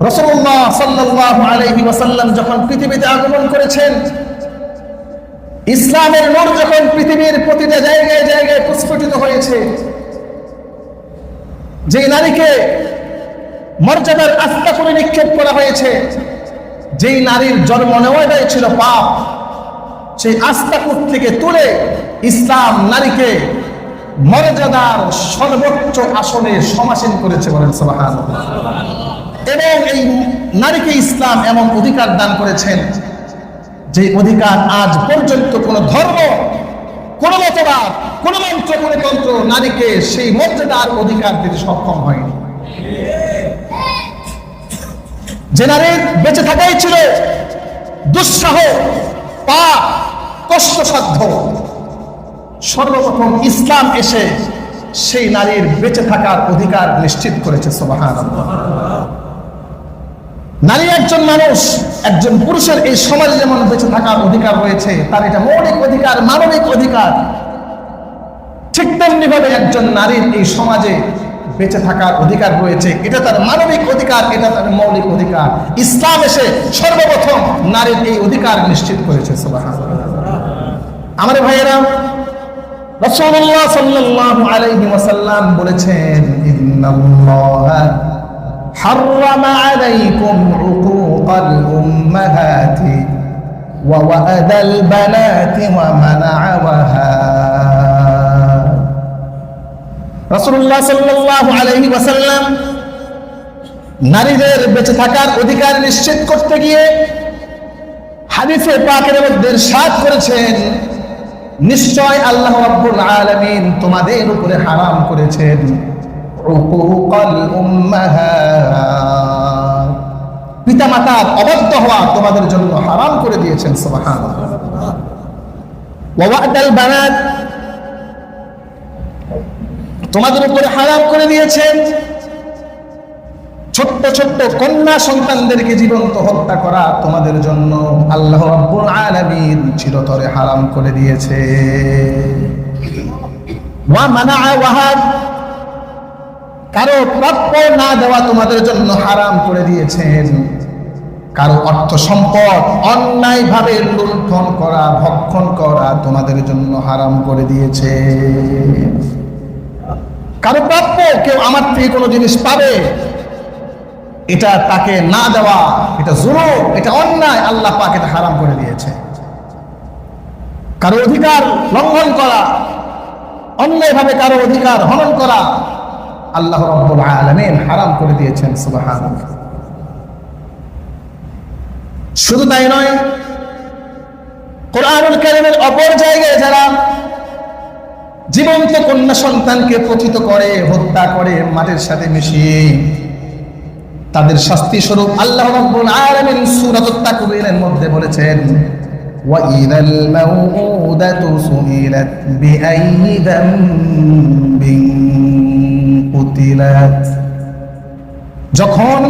রাসূলুল্লাহ সাল্লাল্লাহু আলাইহি ওয়াসাল্লাম যখন পৃথিবীতে আগমন করেছেন, ইসলামের নূর যখন পৃথিবীর প্রতিটা জায়গায় জায়গায় প্রস্ফুটিত হয়েছে, যে নারীকে মর্যাদার আস্থা করে নিক্ষেপ করা হয়েছে, যেই নারীর জন্ম নেওয়াটাই ছিল পাপ, সেই আস্তাকুট থেকে তুলে ইসলাম নারীকে মর্যাদার সর্বোচ্চ আসনে সমাসীন করেছে, বলেন সুবহানাল্লাহ। এবং এই নারীকে ইসলাম এমন অধিকার দান করেছেন, যে অধিকার আজ পর্যন্ত কোন ধর্ম, কোন মতবাদ, কোন মন্ত্র, কোন তন্ত্র নারীকে সেই মর্যাদার অধিকার দিতে সক্ষম হয়নি। যে নারীর বেঁচে থাকাই ছিল দুঃসাহ, পাপ, কষ্টসাধ্য, সর্বপ্রথম ইসলাম এসে সেই নারীর বেঁচে থাকার অধিকার নিশ্চিত করেছে। সুবহানাল্লাহ। নারী একজন মানুষ, একজন পুরুষের এই সমাজে যেমন বেঁচে থাকার অধিকার রয়েছে, তার এটা মৌলিক অধিকার, মানবিক অধিকার, ঠিক তেমনি ভাবে একজন নারীর এই সমাজে বেঁচে থাকার অধিকার রয়েছে, এটা তার মানবিক অধিকার, এটা তার মৌলিক অধিকার। ইসলাম এসে সর্বপ্রথম নারীর এই অধিকার নিশ্চিত করেছে। সুবহানাল্লাহ। আমার ভাইয়েরা, রাসূলুল্লাহ সাল্লাল্লাহু আলাইহি ওয়াসাল্লাম বলেছেন, ইন্নাল্লাহা হাররামা আলাইকুম উকুকাল উম্মাহাতি ওয়া ওয়াদাল বানাতি ওয়া মানাআওয়াহা। রাসূলুল্লাহ সাল্লাল্লাহু আলাইহি ওয়াসাল্লাম নারীদের বেঁচে থাকার অধিকার নিশ্চিত করতে গিয়ে হাদিসে পাকের মধ্যে ইরশাদ করেছেন, নিশ্চয় আল্লাহ রাব্বুল আলামিন তোমাদের উপরে হারাম করেছেন উকুকাল উম্মাহাত, পিতামাতার অবাধ্য হওয়া তোমাদের জন্য হারাম করে দিয়েছেন। সুবহানাল্লাহ। ওয়া ওয়াদাল বানাত, তোমাদের উপরে হারাম করে দিয়েছেন ছোট্ট ছোট্ট কন্যা সন্তানদেরকে জীবন্ত হত্যা করা তোমাদের জন্য আল্লাহ রাব্বুল আলামিন চিরতরে হারাম করে দিয়েছে। ওয়া মানাআওয়াহা, কারো প্রাপ্য না দেওয়া তোমাদের জন্য হারাম করে দিয়েছেন। কারো অর্থ সম্পদ অন্যায়ভাবে লুণ্ঠন করা, ভক্ষণ করা তোমাদের জন্য হারাম করে দিয়েছে। কারো প্রাপ্য, কেউ আমার থেকে কোনো জিনিস পাবে, এটা তাকে না দেওয়া, এটা জুলুম, এটা অন্যায়, আল্লাহ পাক এটা হারাম করে দিয়েছে। কারো অধিকার লঙ্ঘন করা, অন্যায়ভাবে কারো অধিকার হনন করা আল্লাহ রাব্বুল আলামিন হারাম করে দিয়েছেন। সুবহানাল্লাহ। শুধু তাই নয়, কোরআনুল কারীমের অপর জায়গায় যারা জীবন্ত কন্যা সন্তানকে পতিত করে, হত্যা করে, মাটির সাথে মিশিয়ে, তাদের শাস্তি স্বরূপ আল্লাহ রাব্বুল আলামিন সূরাতুত তাকবীরের মধ্যে বলেছেন, ওয়া ইযাল মাউউদাতু সুইলাত বিআইয়ি যামবিন কুতিলাত। যখন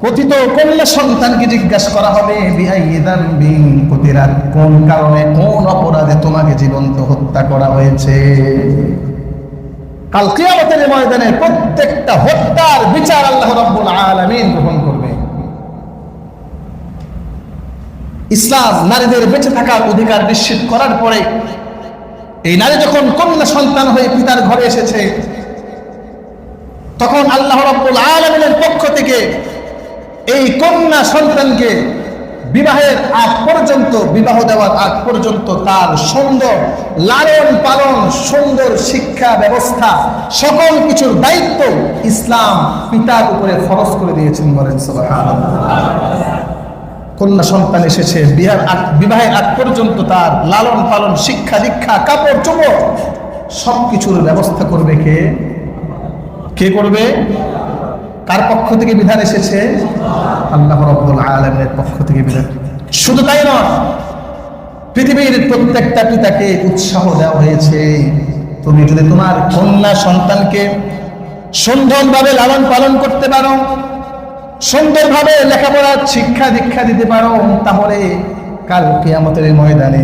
পতিত কন্যা সন্তানকে জিজ্ঞাসা করা হবে, বিআইয়ি যামবিন কুতিলাত, কোন কারণে, কোন অপরাধে তোমাকে জীবন্ত হত্যা করা হয়েছে। কাল কিয়ামতের ময়দানে প্রত্যেকটা হত্যার বিচার আল্লাহ রাব্বুল আলামিন গ্রহণ করবে। ইসলাম নারীদের বেঁচে থাকার অধিকার নিশ্চিত করার পরে, এই নারী যখন কন্যা সন্তান হয়ে পিতার ঘরে এসেছে, তখন আল্লাহ রাব্বুল আলামিনের পক্ষ থেকে এই কন্যা সন্তানকে বিবাহের আগ পর্যন্ত, বিবাহ দেওয়ার আগ পর্যন্ত তার সুন্দর লালন পালন, সুন্দর শিক্ষা ব্যবস্থা, সকল কিছুর দায়িত্ব ইসলাম পিতার উপরে খরচ করে দিয়েছেন, বলেন সুবহানাল্লাহ। কন্যা সন্তান এসেছে, বিবাহের আগ পর্যন্ত তার লালন পালন, শিক্ষা দীক্ষা, কাপড় চোপড় সবকিছুর ব্যবস্থা করবে কে? কে করবে? কার পক্ষ থেকে বিধান এসেছে? আল্লাহ রাব্বুল আলামিনের পক্ষ থেকে বিধান। শুধু তাই নয়, পৃথিবীর প্রত্যেকটা পিতাকে উৎসাহ দেওয়া হয়েছে, তুমি যদি তোমার কন্যা সন্তানকে সুন্দরভাবে লালন পালন করতে পারো, সুন্দরভাবে লেখাপড়ার শিক্ষা দীক্ষা দিতে পারো, তাহলে কাল কিয়ামতের ময়দানে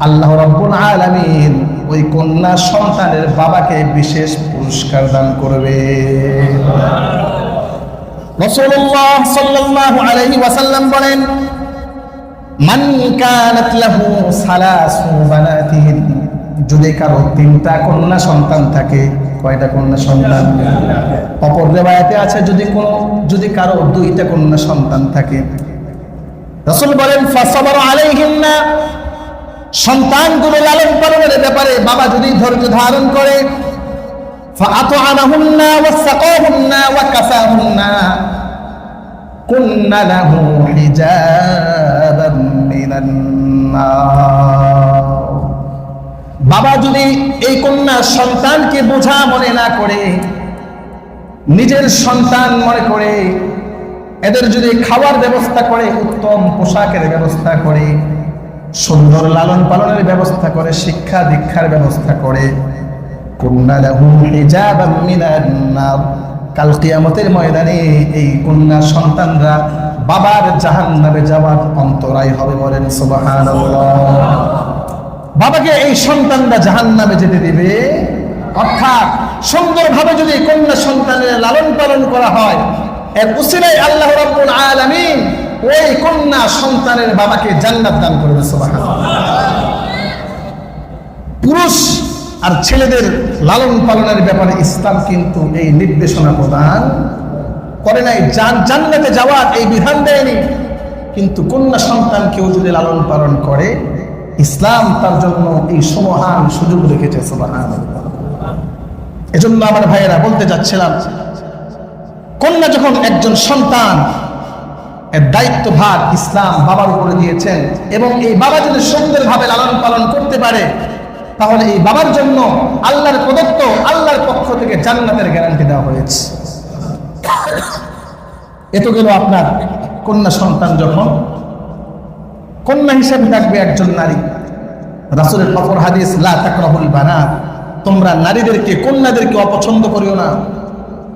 আল্লাহ রাব্বুল আলামিন ওই কন্যা সন্তানের বাবাকে বিশেষ পুরস্কার দান করবে। রাসূলুল্লাহ সাল্লাল্লাহু আলাইহি ওয়াসাল্লাম বলেন, মান কানাত লাহু সালাসু বানাতিন, যদি কারো 3টা কন্যা সন্তান থাকে, কয়টা কন্যা সন্তান? অপর রিওয়ায়াতে আছে যদি কারো 2টা কন্যা সন্তান থাকে, রাসূল বলেন ফাসাবারা আলাইহিন্না, সন্তানগুলো লালন পালনের ব্যাপারে বাবা যদি ধৈর্য ধারণ করে, ফাআতআমাহুন্না ওয়াসাকাহুন্না ওয়া কাসাহুন্না কুন্না লাহু হিজাবাম মিনান নার। বাবা যদি এই কন্যা সন্তানকে বোঝা মনে না করে, নিজের সন্তান মনে করে, এদের যদি খাওয়ার ব্যবস্থা করে, উত্তম পোশাকের ব্যবস্থা করে, সুন্দর লালন পালনের ব্যবস্থা করে, শিক্ষা দীক্ষার ব্যবস্থা করে, কুন্না লাহু হিজাবাম মিনান নার, কাল কিয়ামতের ময়দানে এই কন্যা সন্তানরা বাবার জাহান্নামে যাওয়ার অন্তরায় হবে। বলেন সুবহানাল্লাহ। বাবাকে এই সন্তানরা জাহান্নামে যেতে দিবে। অর্থাৎ সুন্দরভাবে যদি কন্যা সন্তানের লালন পালন করা হয়, এর উসিলায় আল্লাহ রাব্বুল আলামিন ওই কন্যা সন্তানের বাবাকে জান্নাত দান করবে। সুবহানাল্লাহ। পুরুষ আর ছেলেদের লালন পালনের ব্যাপারে ইসলাম কিন্তু এই নির্দেশনা প্রদান করে নাই, জান্নাতে যাওয়ার এই বিধান দেয়নি। কিন্তু কন্যা সন্তানকেও যদি লালন পালন করে, ইসলাম তার জন্য এই সমহান সুযোগ রেখেছে। সুবহানাল্লাহ। এজন্য আমার ভাইয়েরা বলতে যাচ্ছিলাম, কন্যা যখন একজন সন্তান, এর দায়িত্বভার ইসলাম বাবার উপরে দিয়েছেন, এবং এই বাবা যদি সুন্দরভাবে লালন পালন করতে পারে, তাহলে এই বাবার জন্য আল্লাহর প্রদত্ত, আল্লাহর পক্ষ থেকে জান্নাতের গ্যারান্টি দেওয়া হয়েছে। এত গেল আপনার কন্যা সন্তান। যখন কন্যা হিসেবে থাকবে একজন নারী, রাসূলের অপর হাদিস, লা তাকরাহুল বানাত, তোমরা নারীদেরকে, কন্যাদেরকে অপছন্দ করিও না,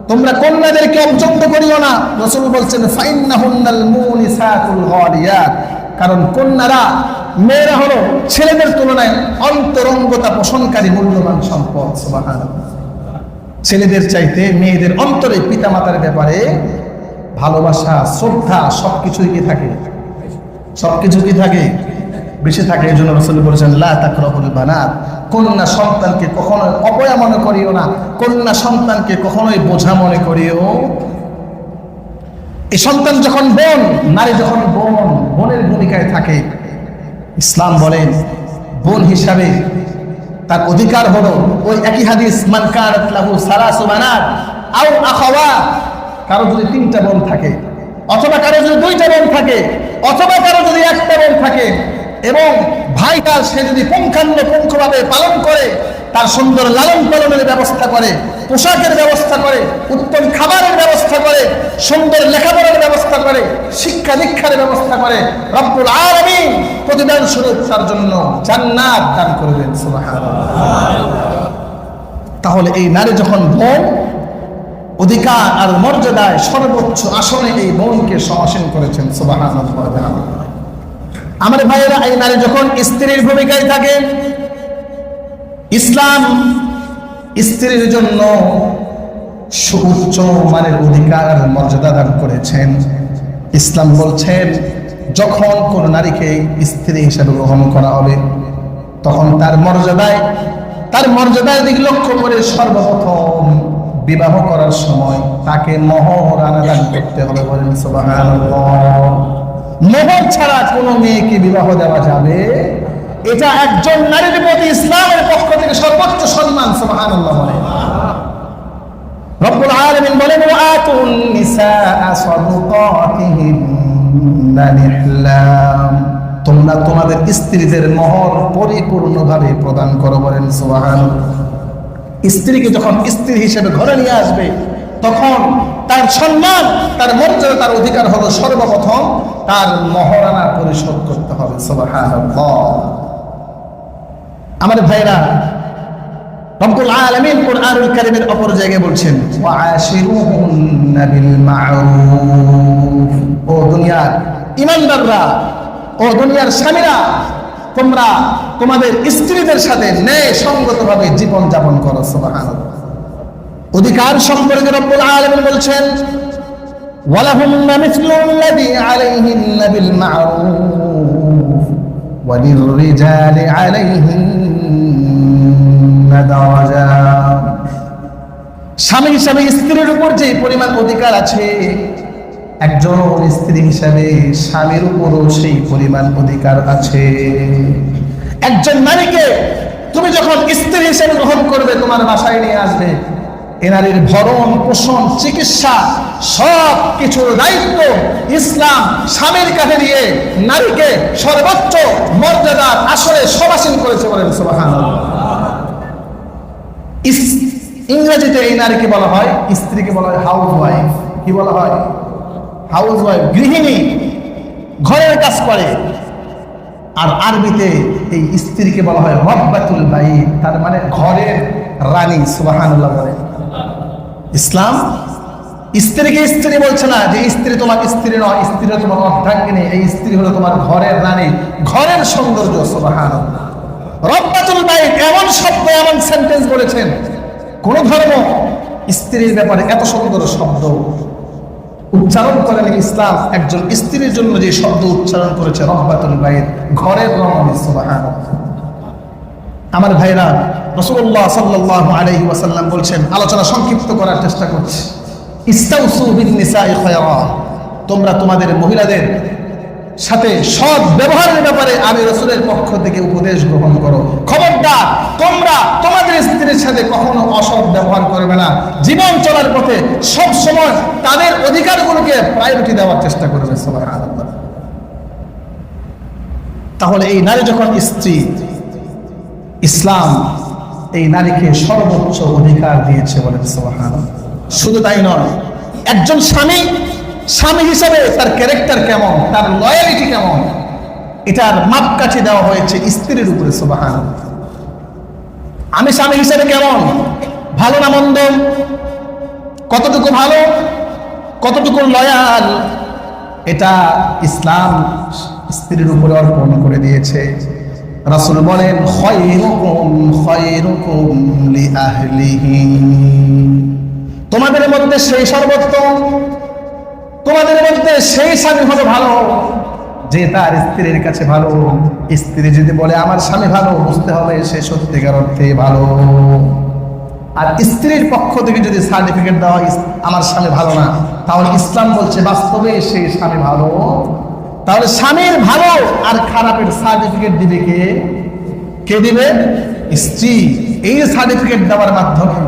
তোমরা কন্যাদেরকে অপছন্দ করিও না। রাসূল বলছেন ফাইন্নাহুন্নাল মুনিসাতুল গালিয়াত, কারণ কন্যারা, মেয়েরা হলো ছেলেদের তুলনায় অন্তরঙ্গতা পোষণকারী মূল্যবান সম্পদ। সুবহানাল্লাহ। ছেলেদের চাইতে মেয়েদের অন্তরে পিতামাতার ব্যাপারে ভালোবাসা, শ্রদ্ধা সবকিছুই কি থাকে? সবকিছু কি থাকে? বেশি থাকে। এই জন্য রাসূল বলেছেন লা তাকরাহুল বানাত, কন্যা সন্তানকে কখনোই অপয়া মনে করিও না, কন্যা সন্তানকে কখনোই বোঝা মনে করিও। এই সন্তান যখন বোন, নারী যখন বোনের ভূমিকায় থাকে, ইসলাম বলেন বোন হিসাবে তার অধিকার হলো ওই একই হাদিস, মান কানাত লাহু সালাসু বানাত আও আখাওয়াত, কারো যদি 3টা বোন থাকে, অথবা কারো যদি 2টা বোন থাকে, অথবা কারো যদি 1টা বোন থাকে, এবং ভাইটা সে যদি পুঙ্খানুপুঙ্খভাবে পালন করে, তার সুন্দর লালন পালনের ব্যবস্থা করে, পোশাকের ব্যবস্থা করে, উত্তম খাবারের ব্যবস্থা করে, সুন্দর লেখাপড়ার ব্যবস্থা করে, শিক্ষা দীক্ষার ব্যবস্থা করে, রব্বুল আলামিন প্রতিদান স্বরূপ তার জন্য জান্নাত দান করবেন। সুবহানাল্লাহ। তাহলে এই নারী যখন বোন, অধিকার আর মর্যাদায় সর্বোচ্চ আসনে এই বোনকে সমাসীন করেছেন। সুবহানাল্লাহ। আমার ভাইয়েরা, এই নারী যখন স্ত্রীর ভূমিকায় থাকে, ইসলাম স্ত্রীর জন্য সুউচ্চ মানের অধিকার মর্যাদা দান করেছেন। ইসলাম বলছেন যখন কোন নারীকে স্ত্রী হিসেবে গ্রহণ করা হবে, তখন তার মর্যাদার দিক লক্ষ্য করে সর্বপ্রথম বিবাহ করার সময় তাকে মহরানা দান করতে হবে। বলেন সুবহানাল্লাহ। মোহর ছাড়া কোনো মেয়েকে বিবাহ দেওয়া যাবে, এটা একজন নারীর প্রতি ইসলামের পক্ষ থেকে সর্বোচ্চ সম্মান। সুবহানাল্লাহ। বলেন রব্বুল আলামিন বলেন ওয়াতুন নিসা সাদুকাতিহিন্না নিহলা, তোমরা তোমাদের স্ত্রীদের মোহর পরিপূর্ণভাবে প্রদান করো। বলেন সুবহানাল্লাহ। স্ত্রীকে যখন স্ত্রী হিসেবে ঘরে নিয়ে আসবে, তখন তার সম্মান, তার মর্যাদা, তার অধিকার হলো সর্বপ্রথম তার মহরানা পরিশোধ করতে হবে। সুবহানাল্লাহ। আমার ভাইরা, রব্বুল আলামিন কুরআনুল কারীমের অপর জায়গায় বলছেন ওয়াআশিরুহুন্না বিল মা'রুফ, ও দুনিয়ার ঈমানদাররা, ও দুনিয়ার স্বামীরা, তোমরা তোমাদের স্ত্রীদের সাথে ন্যায় সঙ্গতভাবে জীবন যাপন করো। সুবহানাল্লাহ। অধিকার সম্পর্কে রব্বুল আলামিন বলছেন ওয়ালাহুন্না মিসলুল্লাযী আলাইহিন্না বিল মা'রুফ ওয়ালিররিজালি আলাইহিন্না দারাজাত। স্বামী হিসাবে স্ত্রীর উপর যে পরিমাণ অধিকার আছে, একজন স্ত্রী হিসাবে স্বামীর উপরও সেই পরিমাণ অধিকার আছে। একজন নারীকে তুমি যখন স্ত্রী হিসেবে গ্রহণ করবে, তোমার বাসায় নিয়ে আসবে, এ নারীর ভরণ পোষণ চিকিৎসা সব কিছুর দায়িত্ব ইসলাম স্বামীর কাছে দিয়ে নারীকে সর্বোচ্চ মর্যাদার আসরে সমাসীন করেছে, বলেন সুবহানাল্লাহ। ইংরেজিতে এই নারীকে বলা হয়, স্ত্রীকে বলা হয় হাউস ওয়াইফ। কি বলা হয়? হাউস ওয়াইফ, গৃহিণী, ঘরের কাজ করে। আর আরবিতে এই স্ত্রীকে বলা হয় রব্বাতুল বাইত, তার মানে ঘরের রানী। সুবহানাল্লাহ বলে। ইসলাম স্ত্রীকে স্ত্রী বলছে না যে স্ত্রী তোমার স্ত্রী নয়, স্ত্রী তোমার অর্ধাঙ্গিনী, এই স্ত্রী হলো তোমার ঘরের রানী, ঘরের সৌন্দর্য। সুবহানাল্লাহ। রব্বাতুল বাইত এমন শব্দ, এমন সেন্টেন্স বলেছেন, কোন ধর্ম স্ত্রীর ব্যাপারে এত সুন্দর শব্দ উচ্চারণ করেন ইসলাম একজন স্ত্রীর জন্য যে শব্দ উচ্চারণ করেছে, রব্বাতুল বাইত, ঘরের রমণী। সুবহানাল্লাহ। আমার ভাইরা, রাসূলুল্লাহ সাল্লাল্লাহু আলাইহি ওয়াসাল্লাম বলছেন, আলোচনা সংক্ষিপ্ত করার চেষ্টা করছি, ইস্তাউসু বিন নিসাই খায়রা, তোমরা তোমাদের মহিলাদের সাথে সৎ ব্যবহারের ব্যাপারে আমি রাসূলের পক্ষ থেকে উপদেশ গ্রহণ করো। খবরদার, তোমরা তোমাদের স্ত্রীর সাথে কখনো অসৎ ব্যবহার করবে না। জীবন চলার পথে সব সময় তাদের অধিকারগুলোকে প্রায়োরিটি দেওয়ার চেষ্টা করবে। সুবহানাল্লাহ। তাহলে এই নারী যখন স্ত্রী, ইসলাম এই নারীকে সর্বোচ্চ অধিকার দিয়েছে, বলেন সুবহানাল্লাহ। শুধু তাই নয়, একজন স্বামী স্বামী হিসেবে তার ক্যারেক্টার কেমন, তার লয়ালিটি কেমন, এটার মাপকাঠি দেওয়া হয়েছে স্ত্রীর উপরে। সুবহানাল্লাহ। আমি স্বামী হিসেবে কেমন, ভালো না মন্দ, কতটুকু ভালো, কতটুকু লয়াল, এটা ইসলাম স্ত্রীর উপরে অর্পণ করে দিয়েছে। রাসূল বলেন, খায়রুকুম খায়রুকুম লিআহলিহি, তোমাদের মধ্যে সেই সর্বোত্তম, তোমাদের মধ্যে সেই স্বামী হলো ভালো যে তার স্ত্রীর কাছে ভালো। স্ত্রী যদি বলে আমার স্বামী ভালো, বুঝতে হবে সে সত্যিকার অর্থে ভালো। আর স্ত্রীর পক্ষ থেকে যদি সার্টিফিকেট দেওয়া হয় আমার স্বামী ভালো না, তাহলে ইসলাম বলছে বাস্তবে সেই স্বামী ভালো। তাহলে স্বামীর ভালো আর খারাপের সার্টিফিকেট দিবে কে? কে দিবে? স্ত্রী। এই সার্টিফিকেট দেওয়ার মাধ্যমে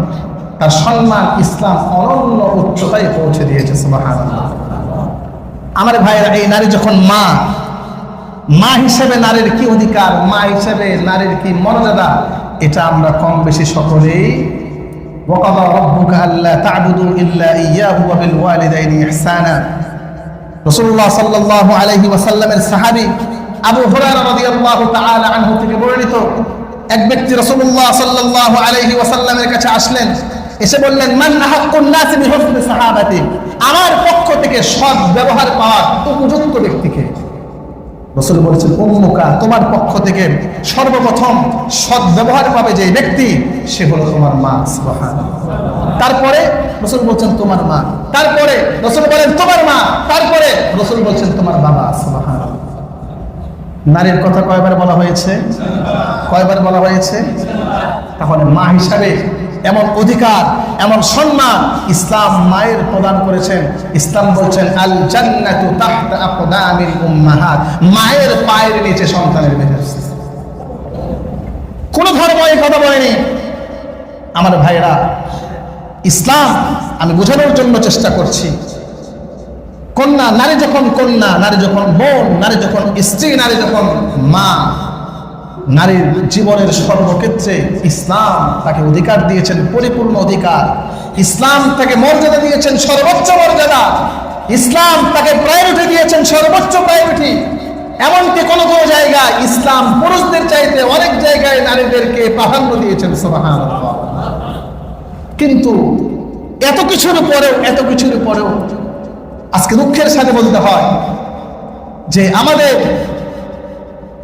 তার সম্মান ইসলাম অনন্য উচ্চতায় পৌঁছে দিয়েছে। সুবহানাল্লাহ। আমার ভাইরা, এই নারী যখন মা, মা হিসেবে নারীর কি অধিকার, মা হিসেবে নারীর কি মর্যাদা, এটা আমরা কম বেশি সকলেই। ওয়াকাদা রাব্বুকা আল্লা তা'বুদু ইল্লা ইয়্যাহু ওয়া বিল ওয়ালিদাইনি ইহসানা। রাসূলুল্লাহ সাল্লাল্লাহু আলাইহি ওয়াসাল্লামের সাহাবী আবু হুরায়রা রাদিয়াল্লাহু তাআলা আনহু থেকে বর্ণিত, এক ব্যক্তি রাসূলুল্লাহ সাল্লাল্লাহু আলাইহি ওয়াসাল্লামের কাছে আসলেন, এসে বললেন, মান আহাক্কুন নাসি বিহুসনি সাহাবাতি, আমার পক্ষ থেকে সৎ ব্যবহার পাওয়ার উপযুক্ত ব্যক্তিকে। রাসূল বলেছেন, উম্মুকা, তোমার পক্ষ থেকে সর্বপ্রথম সৎ ব্যবহার পাবে যে ব্যক্তি, সে হলো তোমার মা। সুবহানাল্লাহ। তারপরে রাসূল বলছেন তোমার মা, তারপরে রাসূল বলেন তোমার মা, তারপরে রাসূল বলছেন তোমার বাবা। সুবহানাল্লাহ। নারীর কথা কয়বার বলা হয়েছে? কয়বার বলা হয়েছে? তাহলে মা হিসাবে এমন অধিকার, এমন সম্মান ইসলাম মায়ের প্রদান করেছেন। ইসলাম বলছেন, আল জান্নাতু তাহতা আকদামিল উম্মাহাত, মায়ের পায়ের নিচে সন্তানের বেহেশত। কোন ধর্ম এই কথা বলেনি। আমার ভাইরা, ইসলাম আমি বোঝানোর জন্য চেষ্টা করছি, কন্যা, নারী যখন কন্যা, নারী যখন বোন, নারী যখন স্ত্রী, নারী যখন মা, নারীর জীবনের সর্বক্ষেত্রে ইসলাম তাকে অধিকার দিয়েছেন, পরিপূর্ণ অধিকার। ইসলাম তাকে মর্যাদা দিয়েছেন, সর্বোচ্চ মর্যাদা। ইসলাম তাকে প্রায়োরিটি দিয়েছেন, সর্বোচ্চ প্রায়োরিটি। এমনকি কোনো কোনো জায়গায় ইসলাম পুরুষদের চাইতে অনেক জায়গায় নারীদেরকে প্রাধান্য দিয়েছেন। সুবহানাল্লাহ। কিন্তু এত কিছুর পরেও আজকে দুঃখের সাথে বলতে হয় যে আমাদের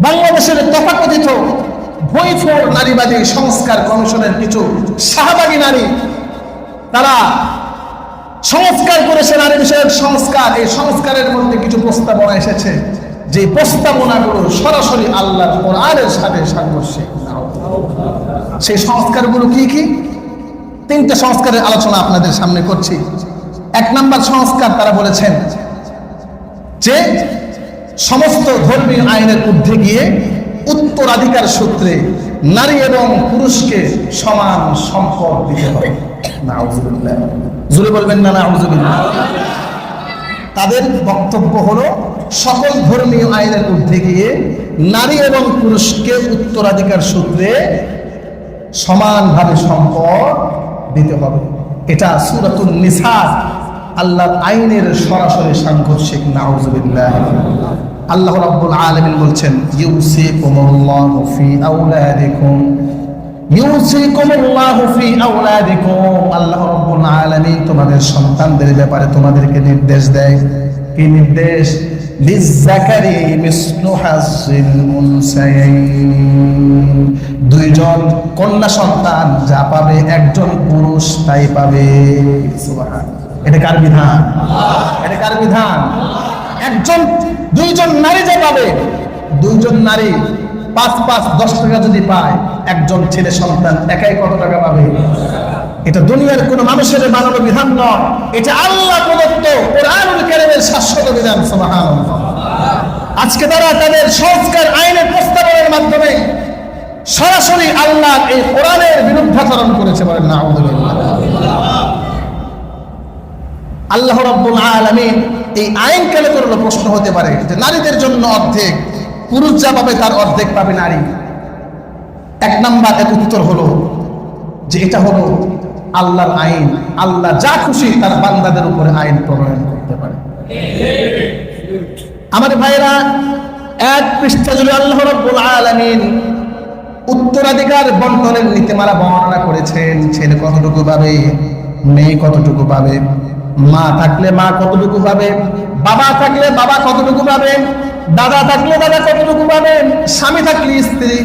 বাংলাদেশের তথাকথিত ভুঁইফোড় নারীবাদী সংস্কার কমিশনের কিছু শাহবাগী নারী, তারা সংস্কার করেছে, নারী বিষয়ক সংস্কার। এই সংস্কারের মধ্যে কিছু প্রস্তাবনা এসেছে, যে প্রস্তাবনাগুলো সরাসরি আল্লাহর কোরআনের সাথে সাংঘর্ষিক। সেই সংস্কারগুলো কি কি? তিনটা সংস্কারের আলোচনা আপনাদের সামনে করছি। এক নাম্বার সংস্কার, তারা বলেছেন যে সমস্ত ধর্মীয় আইনের ঊর্ধ্বে গিয়ে উত্তরাধিকার সূত্রে নারী এবং পুরুষকে সমান সম্পদ দিতে হবে। নাউযুবিল্লাহ, জোরে বলবেন না নাউযুবিল্লাহ। তাদের বক্তব্য হলো সকল ধর্মীয় আইনের ঊর্ধ্বে গিয়ে নারী এবং পুরুষকে উত্তরাধিকার সূত্রে সমানভাবে সম্পদ দিতে হবে। এটা সূরাতুন নিসা আল্লাহর আইনের সরাসরি সাংঘর্ষিক। নাউযুবিল্লাহ। আল্লাহ রাব্বুল আলামিন বলছেন, ইউসিকুমুল্লাহু ফি আওলাদিকুম, ইউসিকুমুল্লাহু ফি আওলাদিকুম। আল্লাহ রাব্বুল আলামিন তোমাদের সন্তানদের ব্যাপারে তোমাদেরকে নির্দেশ দেয়। কি নির্দেশ? লিযযাকারি মিসলু হাজ্জিল উনসায়াইন। দুইজন কন্যা সন্তান যা পাবে একজন পুরুষ তাই পাবে। সুবহানাল্লাহ। এটা কার বিধান? এটা কার বিধান? দুইজন নারী যে পাবে, দুইজন নারী 5 10 টাকা যদি পায়, একজন ছেলে সন্তান একাই কত টাকা পাবে? এটা দুনিয়ার কোন মানুষের বানানো বিধান নয়, এটা আল্লাহ প্রদত্ত কোরআনুল কারীমের শাশ্বত বিধান। সুবহানাল্লাহ। আজকে তারা তাদের সংস্কার আইনের প্রস্তাবনার মাধ্যমে সরাসরি আল্লাহ এই কোরআনের বিরুদ্ধাচরণ করেছে। বলেন নাউযুবিল্লাহ। আল্লাহ রাব্বুল আলামিন এই আইন কেন করলো? প্রশ্ন হতে পারে যে নারীদের জন্য অর্ধেক, পুরুষ যা পাবে তার অর্ধেক পাবে নারী। এক নাম্বার এর উত্তর হলো যে এটা হলো আল্লাহর আইন। আল্লাহ যা খুশি তার বান্দাদের উপরে আইন প্রণয়ন করতে পারে। আমার ভাইরা, এক পৃষ্ঠা জুড়ে আল্লাহ রাব্বুল আলামিন উত্তরাধিকার বন্টনের নীতিমালা বর্ণনা করেছেন। ছেলে কতটুকু পাবে, মেয়ে কতটুকু পাবে, মা থাকলে মা কতটুকু পাবে, বাবা থাকলে বাবা কতটুকু পাবে, দাদা থাকলে দাদা কতটুকু পাবে, স্বামী থাকলে স্ত্রী,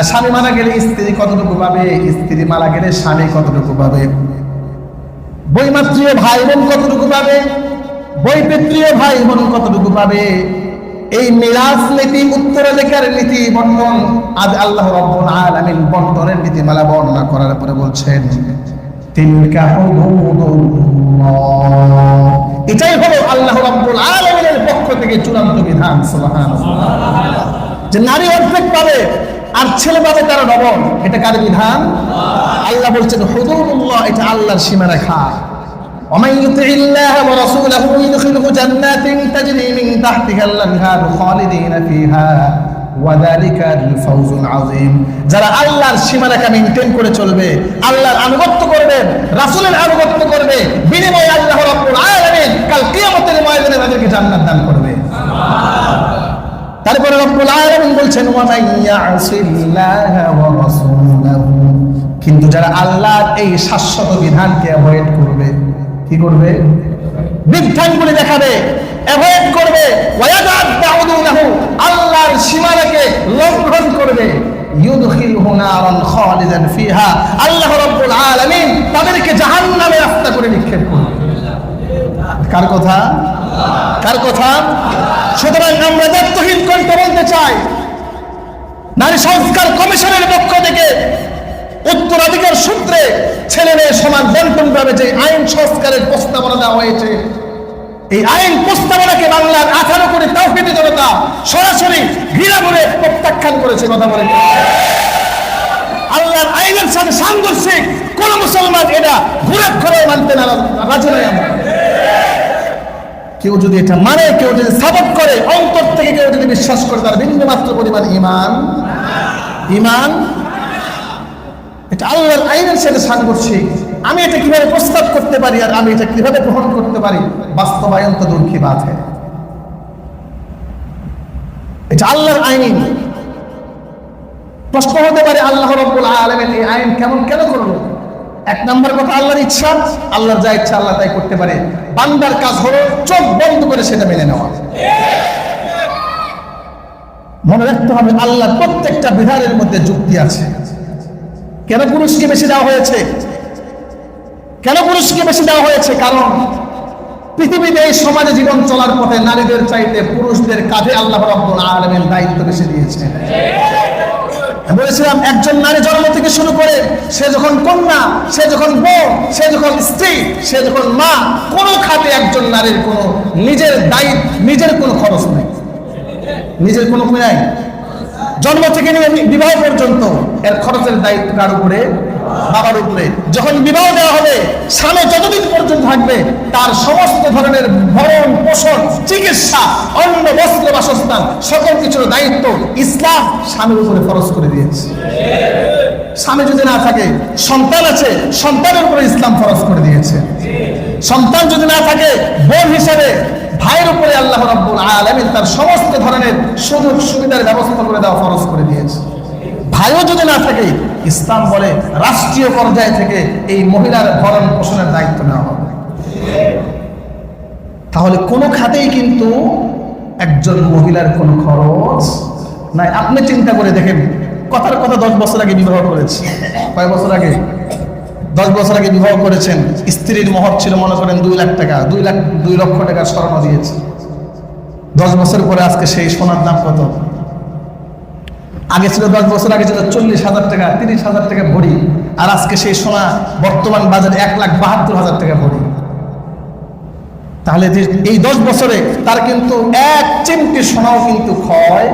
স্বামী মারা গেলে স্ত্রী কতটুকু পাবে, স্ত্রী মারা গেলে স্বামী কতটুকু পাবে, বৈমাত্রীয় ভাই বোন কতটুকু পাবে, বৈপিত্রীয় ভাই বোন কতটুকু পাবে। এই মিরাস নীতি, উত্তরাধিকার নীতি বন্টন, আজ আল্লাহ রাব্বুল আলামিন বন্টনের নীতিমালা বর্ণনা করার পরে বলছেন, তিলকা হুদুদুল্লাহ। এটাই হলো আল্লাহ রাব্বুল আলামিনের পক্ষ থেকে চূড়ান্ত বিধান। সুবহানাল্লাহ। যে নারী অর্ধেক পাবে আর ছেলে পাবে তারা ডবল। এটা কার বিধান? আল্লাহ বলছেন হুদুদুল্লাহ, এটা আল্লাহর সীমারেখা। ومن يطع الله ورسوله يدخله جنات تجري من تحتها الانهار خالدين فيها وذلك الفوز العظيم। যারা আল্লাহর সীমারেখা মেইনটেইন করে চলবে, আল্লাহর আনুগত্য করবে, রাসূলের আনুগত্য করবে, বিনিময়ে আল্লাহ রাব্বুল আলামিন কাল কিয়ামতের ময়দানে তাদেরকে জান্নাত দান করবে। তারপরে রাব্বুল আলামিন বলছেন, ওয়া মান ইয়াসিল্লাহা ওয়া রাসূলাহু। কিন্তু যারা আল্লাহর এই শাশ্বত বিধানকে অ্যাভয়েড করবে, কি করবে? বিধানগুলি দেখাবে, অ্যাভয়েড করবে, আল্লাহর সীমারেখে লঙ্ঘন করবে, ইউদখিলহু নারান খালিদান ফিহা। আল্লাহ রাব্বুল আলামিন তাদেরকে জাহান্নামে রাস্তা করে নিক্ষেপ করবে। কার কথা? কার কথা? সুতরাং আমরা দায়িত্বহীন কণ্ঠে বলতে চাই, নারী সংস্কার কমিশনের পক্ষ থেকে উত্তরাধিকার সূত্রে ছেলে মেয়ে সমান বন্টন পাবে যে আইন সংস্কারের প্রস্তাবনা দেওয়া হয়েছে, এই আইন প্রস্তাবনাকে বাংলার 18 কোটি তাওহীদি জনতা সরাসরি ঘৃণা করে প্রত্যাখ্যান করেছে। কথা বলেন, আল্লাহর আইনের সাথে সাংঘর্ষিক কোন মুসলমান এটা ঘুরে মানতে না রাজি নয়। আমরা কেউ যদি এটা মানে, কেউ যদি সাপোর্ট করে, অন্তর থেকে কেউ যদি বিশ্বাস করে, তার বিন্দুমাত্র পরিমাণ ঈমান এটা আল্লাহর আইনের সাথে সাংঘর্ষিক। আমি এটা কিভাবে প্রস্তাব করতে পারি আর আমি এটা কিভাবে গ্রহণ করতে পারি, বাস্তবায়ন তো দূর কি বাত है। এটা আল্লাহর আইন। প্রশ্ন হতে পারে আল্লাহ রাব্বুল আলামিন এই আইন কেন করলো? এক নম্বর কথা, আল্লাহর ইচ্ছা। আল্লাহর যা ইচ্ছা আল্লাহ তাই করতে পারে। বান্দার কাজ হলো চোখ বন্ধ করে সেটা মেনে নেওয়া। মনে রাখতে হবে আল্লাহর প্রত্যেকটা বিধানের মধ্যে যুক্তি আছে। কেন পুরুষকে বেশি দেওয়া হয়েছে? কেন পুরুষকে বেশি দেওয়া হয়েছে? কারণ পৃথিবীতে এই সমাজে জীবন চলার পথে নারীদের চাইতে পুরুষদের কাঁধে আল্লাহ রাব্বুল আলামিন দায়িত্ব বেশি দিয়েছেন। বলেছিলাম একজন নারী জন্ম থেকে শুরু করে সে যখন কন্যা, সে যখন বউ, সে যখন স্ত্রী, সে যখন মা, কোনো খাতে একজন নারীর কোনো নিজের দায়িত্ব, নিজের কোনো খরচ নেই, নিজের কোনো নাই। জন্ম থেকে নিয়ে বিবাহ পর্যন্ত এর খরচের দায়িত্ব কার উপরে? বাবার উপরে। যখন বিবাহ দেওয়া হবে, স্বামী যতদিন পর্যন্ত থাকবে তার সমস্ত ধরনের ভরণ পোষণ, চিকিৎসা, অন্ন, বস্ত্র, বাসস্থান সকল কিছুর দায়িত্ব ইসলাম স্বামীর উপরে ফরজ করে দিয়েছে। স্বামী যদি না থাকে, সন্তান আছে, সন্তানের উপরে ইসলাম ফরজ করে দিয়েছে। সন্তান যদি না থাকে, বোন হিসেবে ভাইয়ের উপরে আল্লাহ রাব্বুল আলামিন তার সমস্ত ধরনের সুযোগ সুবিধার ব্যবস্থা করে দেওয়া ফরজ করে দিয়েছে। ভাইও যদি না থাকে, ইসলাম বলে রাষ্ট্রীয় পর্যায় থেকে এই মহিলার ভরণ পোষণের দায়িত্ব নেওয়া হবে। তাহলে কোনো খাতেই কিন্তু একজন মহিলার কোনো খরচ নাই। আপনি চিন্তা করে দেখেন, কথার কথা 10 বছর আগে বিবাহ করেছি, কয় বছর আগে? 10 বছর আগে বিবাহ করেছেন, স্ত্রীর মহর ছিল মনে করেন 2 লাখ টাকা, 2 লক্ষ টাকা স্বর্ণ দিয়েছে। 10 বছর পরে আজকে সেই সোনার দাম কত? আগে ছিল 10 বছর আগে ছিল 40,000 টাকা, 30,000 টাকা ভরি, আর আজকে সেই সোনা বর্তমান বাজারে 1,72,000 টাকা ভরি। তাহলে এই 10 বছরে তার কিন্তু এক চিমটি সোনাও কিন্তু ক্ষয়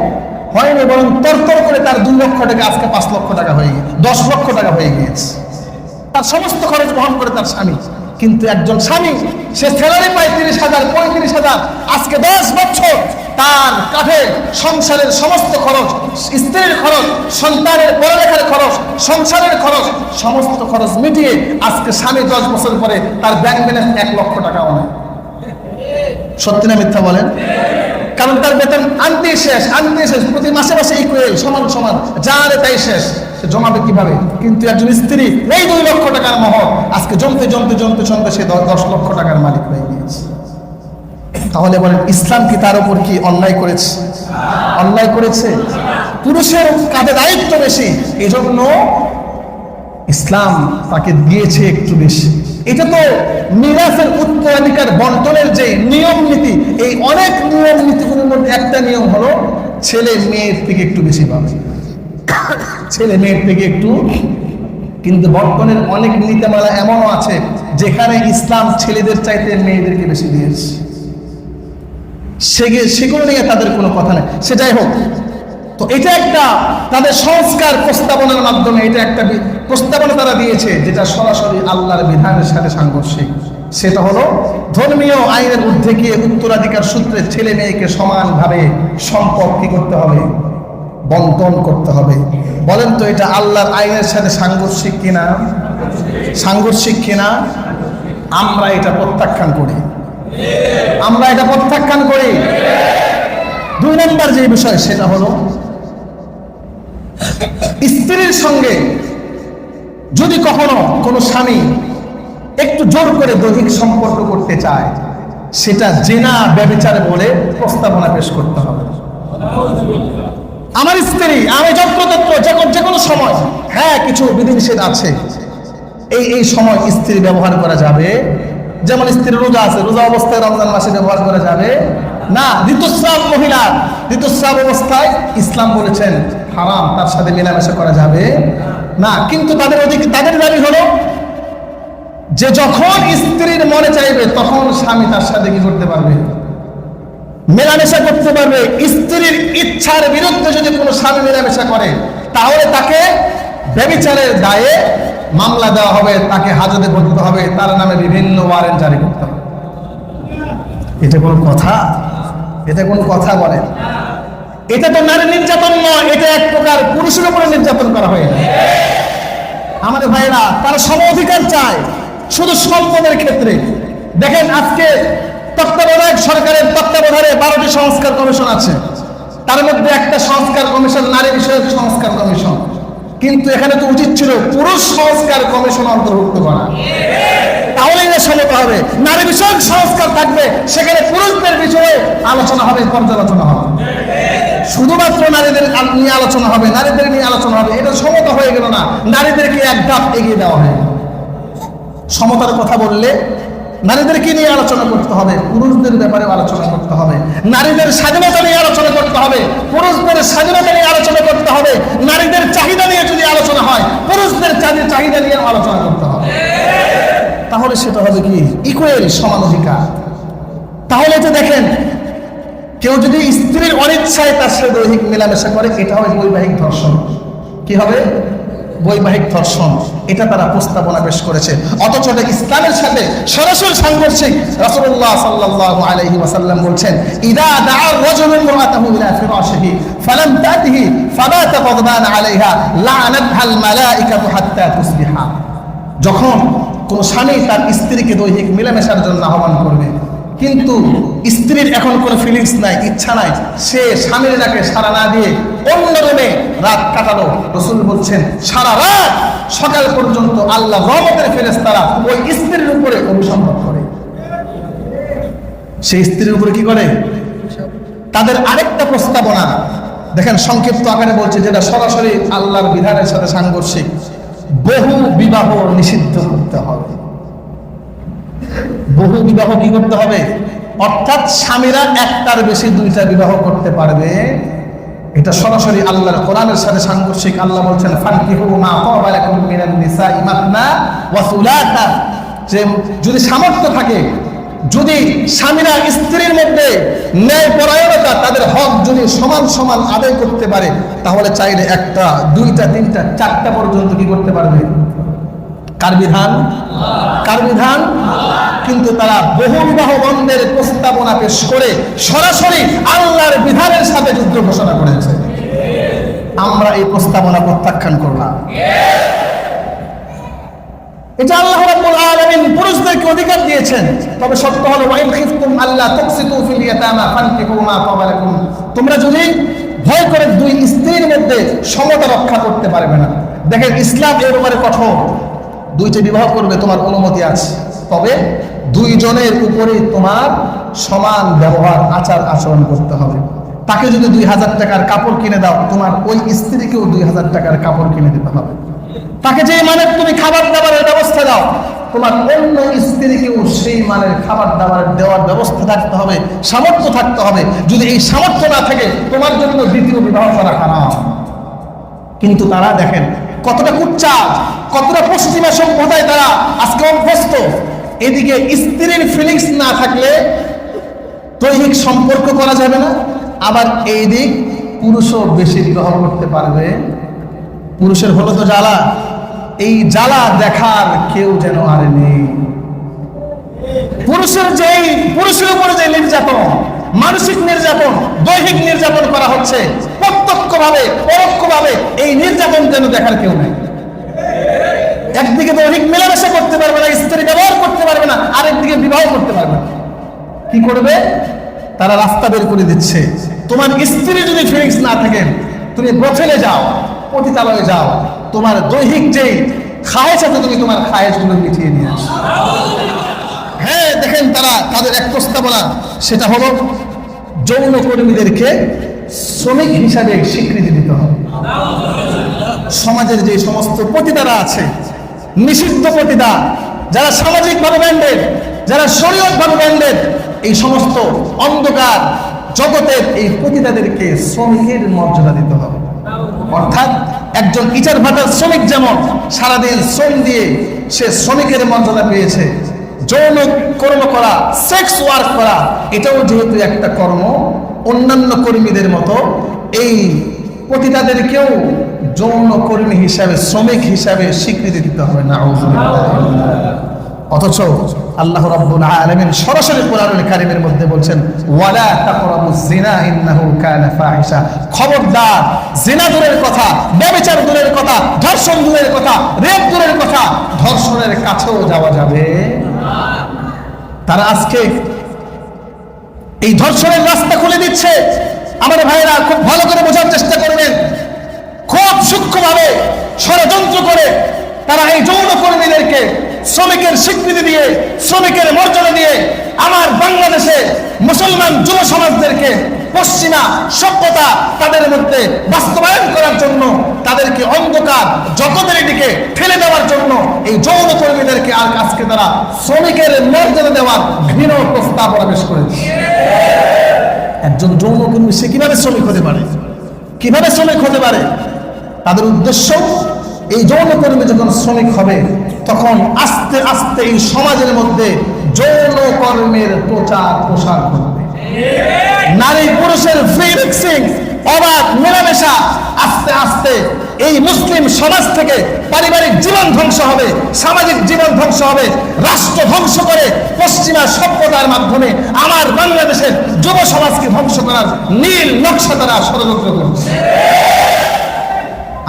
হয়নি, বরং তরতর করে তার 2 লক্ষ টাকা আজকে 5 লক্ষ টাকা হয়ে গিয়েছে, 10 লক্ষ টাকা হয়ে গিয়েছে। তার সমস্ত খরচ বহন করে তার স্বামী। কিন্তু একজন স্বামী, সে স্যালারি পায় 30,000, 35,000, আজকে 10 বছর তার কাঁধে সংসারের সমস্ত খরচ, স্ত্রীর খরচ, সন্তানের পড়ালেখার খরচ, সংসারের খরচ, সমস্ত খরচ মিটিয়ে আজকে স্বামী 10 বছর পরে তার ব্যাংক ব্যালেন্স 1 লক্ষ টাকাও নেই। সত্যি না মিথ্যা বলেন? কারণ তার বেতন আনতেই শেষ, প্রতি মাসে মাসে ইকুয়াল, সমান সমান, যা আনে তাই শেষ। সে জমাবে কিভাবে? কিন্তু একজন স্ত্রী এই 2 লক্ষ টাকার মহর আজকে জমতে জমতে জমতে জমতে সে 10 লক্ষ টাকার মালিক হয়ে গিয়েছে। তাহলে বলেন, ইসলাম কি তার উপর কি অন্যায় করেছে? অন্যায় করেছে? পুরুষের কাঁধে দায়িত্ব বেশি, এজন্য ইসলাম তাকে দিয়েছে একটু বেশি। এটা তো মিরাসের উত্তরাধিকার বন্টনের যে নিয়ম নীতি, এই অনেক নিয়ম নীতিগুলোর মধ্যে একটা নিয়ম হলো ছেলে মেয়ের থেকে একটু বেশি পাবে, ছেলে মেয়ের থেকে একটু। কিন্তু বর্তমানের অনেক নীতিমালা এমনও আছে যেখানে ইসলাম ছেলেদের চাইতে মেয়েদেরকে বেশি দিয়েছে, সেগুলো নিয়ে তাদের কোনো কথা নেই। সেটাই হোক, তো এটা একটা তাদের সংস্কার প্রস্তাবনার মাধ্যমে এটা একটা প্রস্তাবনা তারা দিয়েছে যেটা সরাসরি আল্লাহর বিধানের সাথে সাংঘর্ষিক। সেটা হলো ধর্মীয় আইনের ঊর্ধ্বে গিয়ে উত্তরাধিকার সূত্রে ছেলে মেয়েকে সমানভাবে সম্পদ কি করতে হবে? বন্টন করতে হবে। বলেন তো এটা আল্লাহর আইনের সাথে সাংঘর্ষিক কিনা? সাংঘর্ষিক কিনা? আমরা এটা প্রত্যাখ্যান করি, আমরা এটা প্রত্যাখ্যান করি। 2 নম্বর যে বিষয় সেটা হলো স্ত্রীর সঙ্গে যদি কখনো কোনো স্বামী একটু জোর করে দৈহিক সম্পর্ক করতে চায়, সেটা জিনা ব্যভিচার বলে প্রস্তাবনা পেশ করতে হবে। আমার স্ত্রী, আমি যত্রতত্র যে কোনো সময়, হ্যাঁ কিছু বিধিনিষেধ আছে, এই সময় স্ত্রী ব্যবহার করা যাবে। যেমন স্ত্রীর রোজা আছে, রোজা অবস্থায় রমজান মাসে ব্যবহার করা যাবে না। ঋতুস্রাব মহিলা, ঋতুস্রাব অবস্থায় ইসলাম বলেছেন হারাম, তার সাথে মেলামেশা করা যাবে না। কিন্তু তাদের দাবি হলো যে যখন স্ত্রীর মনে চাইবে তখন স্বামী তার সাথে কি করতে পারবে? মেলামেশা করতে পারবে। স্ত্রীর ইচ্ছার বিরুদ্ধে যদি কোনো স্বামী মেলামেশা করে তাহলে তাকে ব্যভিচারের দায়ে মামলা দেওয়া হবে, তাকে হাজতে ভরতে হবে, তার নামে বিভিন্ন ওয়ারেন্ট জারি করতে হবে। এটা কোনো কথা? এটা কোনো কথা বলে? এটা তো নারী নির্যাতন নয়, এটা এক প্রকার পুরুষের উপরে নির্যাতন করা হয়। আমাদের ভাইরা তারা সম অধিকার চায় শুধু সম্পদের ক্ষেত্রে। দেখেন আজকে তত্ত্বাবধায়ক সরকারের তত্ত্বাবধানে 12টি সংস্কার কমিশন আছে, তার মধ্যে একটা সংস্কার কমিশন নারী বিষয়ক সংস্কার কমিশন। কিন্তু এখানে তো উচিত ছিল পুরুষ সংস্কার কমিশন অন্তর্ভুক্ত করা, তাহলেই না সমতা হবে। নারী বিষয়ক সংস্কার থাকবে, সেখানে পুরুষদের বিষয়ে আলোচনা হবে, পর্যালোচনা হবে, শুধুমাত্র নারীদের নিয়ে আলোচনা হবে, নারীদের নিয়ে আলোচনা হবে। এটা সমতা হয়ে গেল না, নারীদেরকে এক ধাপ এগিয়ে দেওয়া হয়। সমতার কথা বললে নারীদেরকে নিয়ে আলোচনা করতে হবে, পুরুষদের ব্যাপারে আলোচনা করতে হবে, নারীদের স্বাধীনতা নিয়ে আলোচনা করতে হবে, পুরুষদের স্বাধীনতা নিয়ে আলোচনা করতে হবে, নারীদের চাহিদা নিয়ে যদি আলোচনা হয় পুরুষদের চাহিদা নিয়ে আলোচনা করতে হবে। তাহলে সেটা হবে কি ইকুয়াল, সমান অধিকার। তাহলে তো দেখেন, কেউ যদি স্ত্রীর অনিচ্ছায় তার সাথে দৈহিক মেলামেশা করে, এটা হবে বৈবাহিক ধর্ষণ। কি হবে? বৈবাহিক ধর্ষণ। এটা তারা প্রস্তাবনা পেশ করেছে, অথচ এটা ইসলামের সাথে সরাসরি সাংঘর্ষিক। রাসূলুল্লাহ সাল্লাল্লাহু আলাইহি ওয়াসাল্লাম বলছেন, ইদা দাআ রাজুলু ইমরাতাহু ইলা ফিরাশিহি ফালাম তাতিহি ফাবাতা গাদবান আলাইহা লা'নাতহাল মালাইকাতু হাত্তা তুসবিহা। যখন কোন স্বামী তার স্ত্রীকে দৈহিক মেলামেশার জন্য আহ্বান করবে, কিন্তু স্ত্রীর এখন কোনো ফিলিংস নাই, ইচ্ছা নাই, সে স্বামীর ডাকে সাড়া না দিয়ে অন্য রুমে রাত কাটালো, রাসূল বলছেন সারা রাত সকাল পর্যন্ত আল্লাহ রহমতের ফেরেশতারা ওই স্ত্রীর উপরে অভিসম্পাদ করে। সেই স্ত্রীর উপরে কি করে? তাদের আরেকটা প্রস্তাবনা দেখেন, সংক্ষিপ্ত আকারে বলছে, যেটা সরাসরি আল্লাহর বিধানের সাথে সাংঘর্ষিক। বহু বিবাহ নিষিদ্ধ করতে হবে। বহু বিবাহ কি করতে হবে? অর্থাৎ স্বামীরা একটার বেশি দুইটা বিবাহ করতে পারবে। এটা সরাসরি আল্লাহর কোরআনের সাথে সাংঘর্ষিক। আল্লাহ বলছেন, ফানকিহু মা তাবা লাকুম মিনান নিসাই মাসনা ওয়া সুলাসা। যে যদি সামর্থ্য থাকে, যদি স্বামীরা স্ত্রীর মধ্যে ন্যায়পরায়ণতা, তাদের হক যদি সমান সমান আদায় করতে পারে, তাহলে চাইলে একটা, দুইটা, তিনটা, চারটা পর্যন্ত কি করতে পারবে। কার বিধান? কার বিধান? কিন্তু তারা বহু বিবাহ বন্ধের প্রস্তাবনা পেশ করে সরাসরি আল্লাহর বিধানের সাথে যুদ্ধ ঘোষণা করেছে। আমরা এই প্রস্তাবনা প্রত্যাখ্যান করলাম। এটা আল্লাহ রাব্বুল আলামিন পুরুষদেরকে অধিকার দিয়েছেন। তবে সত্য হলো, ওয়া ইন খিফতুম আল্লা তুকসিতু ফিল ইয়াতামা ফানকিহু মা তাবা লাকুম। তোমরা যদি ভয় করে দুই স্ত্রীর মধ্যে সমতা রক্ষা করতে পারবে না। দেখেন, ইসলাম এর উপরে কঠোর। দুইটা বিবাহ করবে, তোমার অনুমতি আছে, তবে দুইজনের উপরে তোমার সমান ব্যবহার, আচার আচরণ করতে হবে। তাকে যদি 2000 টাকার কাপড় কিনে দাও, তোমার ওই স্ত্রীকেও 2000 টাকার কাপড় কিনে দিতে হবে। তাকে যে মানের তুমি খাবার দাবারের ব্যবস্থা দাও, তোমার অন্য স্ত্রীকেও সেই মানের খাবার দাবার দেওয়ার ব্যবস্থা থাকতে হবে, সামর্থ্য থাকতে হবে। যদি এই সামর্থ্য না থাকে, তোমার জন্য দ্বিতীয় বিবাহ করা হারাম। কিন্তু তারা দেখেন কতটা কুচ্চা, কতটা পশ্চিমা সভ্যতায় তারা আজকে অভ্যস্ত। এদিকে স্ত্রীর ফিলিংস না থাকলে দৈহিক সম্পর্ক করা যাবে না, আবার এই দিক পুরুষও বেশি বিবাহ করতে পারবে। পুরুষের হলো তো জ্বালা, এই জ্বালা দেখার কেউ যেন আর নেই। পুরুষের উপরে যে নির্যাতন, মানসিক নির্যাতন, দৈহিক নির্যাতন করা হচ্ছে, প্রত্যক্ষভাবে পরোক্ষভাবে এই নির্যাতন যেন দেখার কেউ নেই। একদিকে দৈহিক মেলামেশা করতে পারবে না, স্ত্রী ব্যবহার করতে পারবে না, আরেকদিকে বিবাহ করতে পারবে না। কি করবে? তারা রাস্তা বের করে দিচ্ছে। তোমার স্ত্রী যদি ফিলিংস না থাকেন, তুমি ব্রথেলে যাও, পতিতালয়ে যাও, তোমার দৈহিক যেই খায়েশ আছে, তুমি তোমার খায়েশগুলো মিটিয়ে নিয়ে আসো। হ্যাঁ, দেখেন তাদের এক প্রস্তাবনা, সেটা হলো যৌন কর্মীদেরকে শ্রমিক হিসাবে স্বীকৃতি দিতে হবে। সমাজের যে সমস্ত পতিতারা আছে, নিষিদ্ধ পতিতা, যারা সামাজিকভাবে ব্যান্ডেড, যারা শরীয়তভাবে ব্যান্ডেড, এই সমস্ত অন্ধকার জগতের এই পতিতাদেরকে শ্রমিকের মর্যাদা দিতে হবে। অর্থাৎ একজন ইটার ভাটার শ্রমিক যেমন সারাদিন শ্রম দিয়ে সে শ্রমিকের মর্যাদা পেয়েছে, যৌন কর্ম করা, সেক্স ওয়ার্ক করা, এটাও যেহেতু একটা কর্ম, অন্যান্য কর্মীদের মতো এই পতিতাদেরকেও যৌন কর্মী হিসাবে, শ্রমিক হিসাবে স্বীকৃতি দিতে হবে না। অথচ আল্লাহ রাব্বুল আলামিন সরাসরি কোরআনুল কারীমের মধ্যে বলছেন, ওয়ালা তাকরাবুজ জিনা ইন্নাহু কানা ফাহিশা। খবরদার, জিনা দূরের কথা, ব্যভিচার দূরের কথা, ধর্ষণ দূরের কথা, রেপ দূরের কথা, ধর্ষণের কাছেও যাওয়া যাবে না। তারা আজকে এই ধর্ষণের রাস্তা খুলে দিচ্ছে। আমার ভাইরা খুব ভালো করে বোঝার চেষ্টা করবেন, খুব সূক্ষ্মভাবে ষড়যন্ত্র করে তারা এই যৌন কর্মীদেরকে শ্রমিকের স্বীকৃতি দিয়ে, শ্রমিকের মর্যাদা দিয়ে আমার বাংলাদেশে মুসলমান যুব সমাজদেরকে পশ্চিমা সভ্যতা তাদের মধ্যে বাস্তবায়ন করার জন্য, তাদেরকে অন্ধকার জগতের দিকে ঠেলে দেওয়ার জন্য এই যৌন কর্মীদেরকে আর আজকে তারা শ্রমিকের মর্যাদা দেওয়ার ঘৃণ প্রস্তাবনা পেশ করেছে। একজন যৌন কর্মী সে কিভাবে শ্রমিক হতে পারে? কিভাবে শ্রমিক হতে পারে? তাদের উদ্দেশ্য এই যৌনকর্মী যখন শ্রমিক হবে তখন আস্তে আস্তে এই সমাজের মধ্যে যৌনকর্মের প্রচার প্রসার করবে। নারী পুরুষের ফ্রি মিক্সিং, অবাধ মেলামেশা আস্তে আস্তে এই মুসলিম সমাজ থেকে পারিবারিক জীবন ধ্বংস হবে, সামাজিক জীবন ধ্বংস হবে, রাষ্ট্র ধ্বংস করে পশ্চিমা সভ্যতার মাধ্যমে আমার বাংলাদেশের যুব সমাজকে ধ্বংস করার নীল নকশা তারা ষড়যন্ত্র করছে।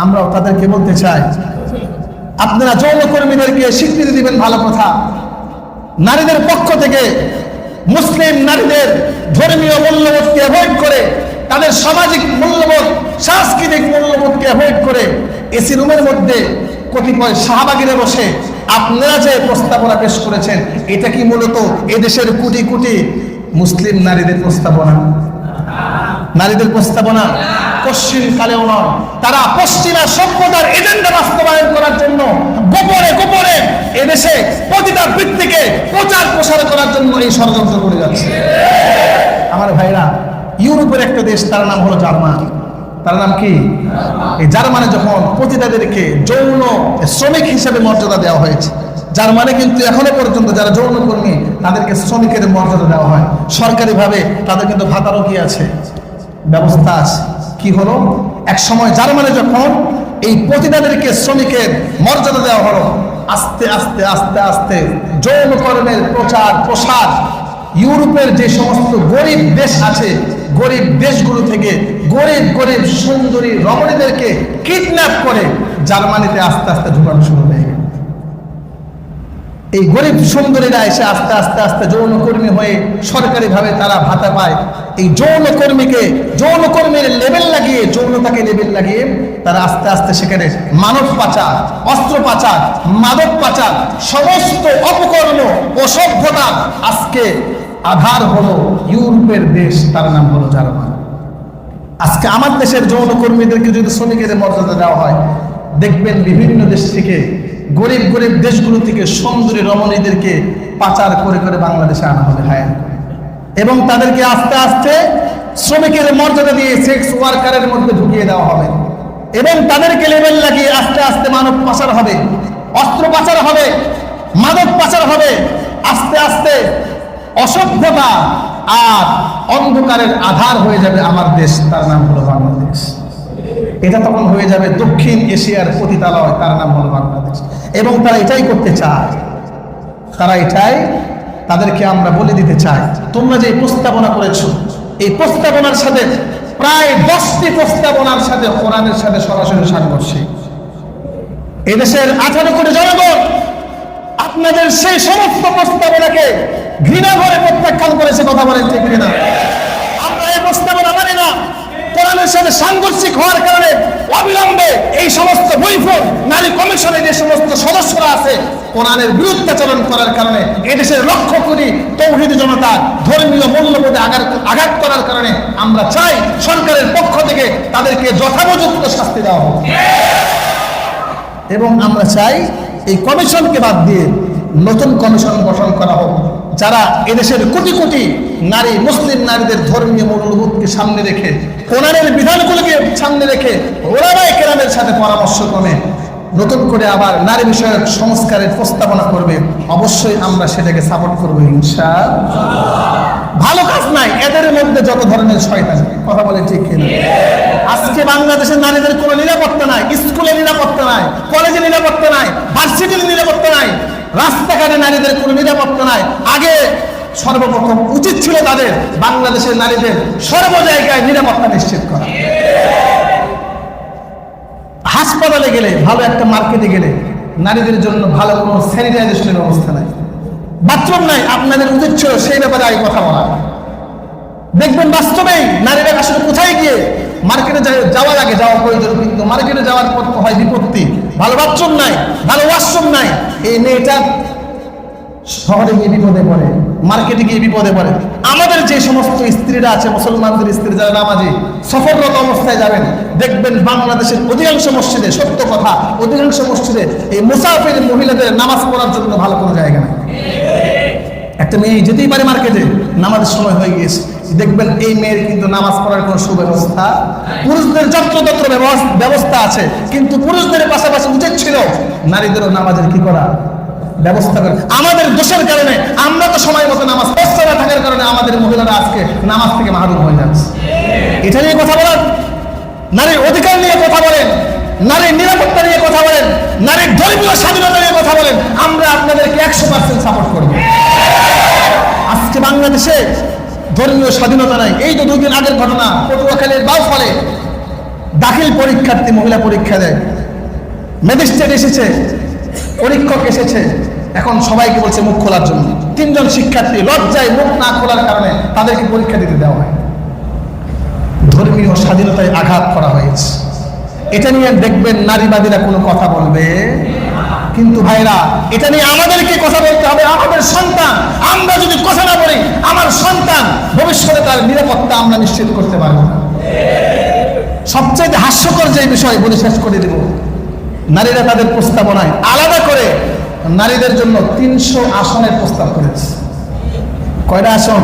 আমরাও তাদেরকে বলতে চাই, আপনারা যৌনকর্মীদেরকে স্বীকৃতি দিবেন, ভালো কথা। নারীদের পক্ষ থেকে মুসলিম নারীদের ধর্মীয় মূল্যবোধকে অ্যাভয়েড করে, তাদের সামাজিক মূল্যবোধ, সাংস্কৃতিক মূল্যবোধকে অ্যাভয়েড করে এসি রুমের মধ্যে কতিপয় শাহবাগিরে বসে আপনারা যে প্রস্তাবনা পেশ করেছেন, এটা কি মূলত এদেশের কোটি কোটি মুসলিম নারীদের প্রস্তাবনা? নারীদের প্রস্তাবনা পশ্চিম কালেও নয়। তারা পশ্চিমা সভ্যতার এজেন্ডা বাস্তবায়ন করার জন্য গোপনে গোপনে এদেশে প্রতিটা ভিত্তিকে প্রচার প্রসার করার জন্য এই ষড়যন্ত্র করে যাচ্ছে। আমার ভাইরা, ইউরোপের একটা দেশ, তার নাম হলো জার্মান। তার নাম কি? এই জার্মানে যখন পতিতাদেরকে যৌন শ্রমিক হিসেবে মর্যাদা দেওয়া হয়েছে, জার্মানে কিন্তু এখনো পর্যন্ত যারা যৌনকর্মী তাদেরকে শ্রমিকের মর্যাদা দেওয়া হয় সরকারিভাবে। তাদের কিন্তু ভাতারও কি আছে, ব্যবস্থা আছে। কি হলো, এক সময় জার্মানে যখন এই পতিতাদেরকে শ্রমিকের মর্যাদা দেওয়া হলো, আস্তে আস্তে আস্তে আস্তে যৌনকর্মের প্রচার প্রসার ইউরোপের যে সমস্ত গরিব দেশ আছে, গরিব দেশগুলো থেকে গরিব গরিব সুন্দরী রমণীদেরকে কিডন্যাপ করে জার্মানিতে আস্তে আস্তে ঢুকানো শুরু হয়ে গেল। এই গরিব সুন্দরীরা এসে আস্তে আস্তে আস্তে যৌনকর্মী হয়ে সরকারিভাবে তারা ভাতা পায়। এই যৌনকর্মীর লেবেল লাগিয়ে, যৌনতাকে লেবেল লাগিয়ে তারা আস্তে আস্তে সেখানে মানব পাচার, অস্ত্র পাচার, মাদক পাচার, সমস্ত অপকর্ম ও সভ্যতা আজকে আধার হলো ইউরোপের দেশ, তার নাম হলো জার্মান। আজকে আমার দেশের যৌনকর্মীদেরকে যদি শ্রমিকের মর্যাদা দেওয়া হয়, দেখবেন বিভিন্ন দেশ থেকে, গরিব গরিব দেশগুলো থেকে সুন্দরী রমণীদেরকে পাচার করে করে বাংলাদেশে আনা হবে, হায়ার করে, এবং তাদেরকে আস্তে আস্তে শ্রমিকের মর্যাদা দিয়ে সেক্স ওয়ার্কারের মধ্যে ঢুকিয়ে দেওয়া হবে, এবং তাদেরকে লেবেল লাগিয়ে আস্তে আস্তে মানব পাচার হবে, অস্ত্র পাচার হবে, মাদক পাচার হবে। আস্তে আস্তে অসভ্যতা আর অন্ধকারের আধার হয়ে যাবে আমার দেশ, তার নাম হলো বাংলাদেশ। এটা তখন হয়ে যাবে দক্ষিণ এশিয়ার পতিতালয়, তার নাম হলো বাংলাদেশ। এবং তারা এটাই করতে চায়, তারা এটাই, তাদেরকে আমরা বলে দিতে চাই, তোমরা যে প্রস্তাবনা করেছো, এই প্রস্তাবনার সাথে প্রায় 10টি প্রস্তাবনার সাথে কোরআনের সাথে সরাসরি সাংঘর্ষিক। এদেশের 18 কোটি জনগণ আপনাদের সেই সমস্ত প্রস্তাবনাকে ঘৃণা করে প্রত্যাখ্যান করেছে। কথা বলেন ঠিক কিনা? আমরা এই প্রস্তাবনা মানি না। কোরআনের সাথে সাংঘর্ষিক হওয়ার কারণে অবিলম্বে এই সমস্ত বৈফল নারী কমিশনের যে সমস্ত সদস্যরা আছে, কোরআনের বিরুদ্ধাচরণ করার কারণে এদেশের লক্ষ কোটি তৌহিদি জনতা ধর্মীয় মূল্যবোধে আঘাত করার কারণে আমরা চাই সরকারের পক্ষ থেকে তাদেরকে যথোপযুক্ত শাস্তি দেওয়া হোক। এবং আমরা চাই এই কমিশনকে বাদ দিয়ে নতুন কমিশন গঠন করা হোক, যারা এদেশের কোটি কোটি নারী, মুসলিম নারীদের ধর্মীয় মূল্যবোধকে সামনে রেখে, কোরআনের বিধানগুলোকে সামনে রেখে ওলামায়ে কেরামের সাথে পরামর্শ ক্রমে নতুন করে আবার নারী বিষয়ক সংস্কারের প্রস্তাবনা করবে। অবশ্যই আমরা সেটাকে সাপোর্ট করবো ইনশাআল্লাহ। ভালো কাজ নাই এদের মধ্যে, যত ধরনের শয়তানি। কথা বলে ঠিক কিনা? আজকে বাংলাদেশের নারীদের কোনো নিরাপত্তা নাই, স্কুলে নিরাপত্তা নাই, কলেজে নিরাপত্তা নাই, ভার্সিটির নিরাপত্তা নাই, রাস্তাঘাটে নারীদের কোনো নিরাপত্তা নাই। আগে সর্বপ্রথম উচিত ছিল তাদের বাংলাদেশের নারীদের সর্ব জায়গায় নিরাপত্তা নিশ্চিত করা। হাসপাতালে গেলে, ভালো একটা মার্কেটে গেলে নারীদের জন্য ভালো কোনো স্যানিটাইজেশনের ব্যবস্থা নাই, বাথরুম নাই। আপনাদের উচিত ছিল সেই ব্যাপারে আগে কথা বলা। দেখবেন বাস্তবেই নারীরা আসলে কোথায় গিয়ে মার্কেটে যাওয়ার আগে যাওয়া প্রয়োজন, কিন্তু মার্কেটে যাওয়ার পর তো হয় বিপত্তি। ভালো বাথরুম নাই, ভালো ওয়াশরুম নাই, এই মেয়েটা শহরে গিয়ে বিপদে পড়ে। মার্কেটে গিয়ে বিপদে পড়ে। আমাদের যে সমস্ত স্ত্রীরা আছে, মুসলমানদের স্ত্রী যারা নামাজি সফররত অবস্থায় যাবেন, দেখবেন বাংলাদেশের অধিকাংশ মসজিদে, সত্য কথা, অধিকাংশ মসজিদে এই মুসাফির মহিলাদের নামাজ পড়ার জন্য ভালো কোনো জায়গা নেই। একটা মেয়ে যেতেই পারে মার্কেটে, নামাজের সময় হয়ে গিয়েছে, দেখবেন এই মেয়ের কিন্তু নামাজ পড়ার কোনো সুব্যবস্থা। পুরুষদের যত্রতত্র ব্যবস্থা আছে, কিন্তু পুরুষদের পাশাপাশি উচিত ছিল নারীদেরও নামাজের কি করা ব্যবস্থা করে। আমাদের দোষের কারণে আমরা তো সময় মতো নামাজ পড়তে না থাকার কারণে আমাদের মহিলারা আজকে নামাজ থেকে মাহরুম হয়ে যাচ্ছে। এটা নিয়ে কথা বলেন, নারীর অধিকার নিয়ে কথা বলেন, নারীর নিরাপত্তা নিয়ে কথা বলেন, নারীর ধর্মীয় স্বাধীনতা নিয়ে কথা বলেন, আমরা আপনাদেরকে 100% সাপোর্ট করব। আজকে বাংলাদেশে ধর্মীয় স্বাধীনতা নাই। এই তো 2 দিন আগের ঘটনা, পটুয়াখালীর বাউফলে দাখিল পরীক্ষার্থী মহিলা পরীক্ষা দেয়, ম্যাজিস্ট্রেট এসেছে, পরীক্ষক এসেছে, এখন সবাইকে বলছে মুখ খোলার জন্য। 3 জন শিক্ষার্থী লজ্জায় মুখ না খোলার কারণে তাদেরকে পরীক্ষা দিতে দেওয়া হয়। ধর্মীয় স্বাধীনতায় আঘাত করা হয়েছে। এটা নিয়ে দেখবেন নারীবাদীরা কোনো কথা বলবে, কিন্তু ভাইরা এটা নিয়ে আমাদেরকে কথা বলতে হবে। আমাদের সন্তান, আমরা যদি কথা না বলি, আমার সন্তান ভবিষ্যতে তার নিরাপত্তা আমরা নিশ্চিত করতে পারবো না। সবচেয়ে হাস্যকর যে বিষয় বলে শেষ করে দেব, নারীরা তাদের প্রস্তাবনায় আলাদা করে নারীদের জন্য 300 আসনের প্রস্তাব করেছে। কয়টা আসন?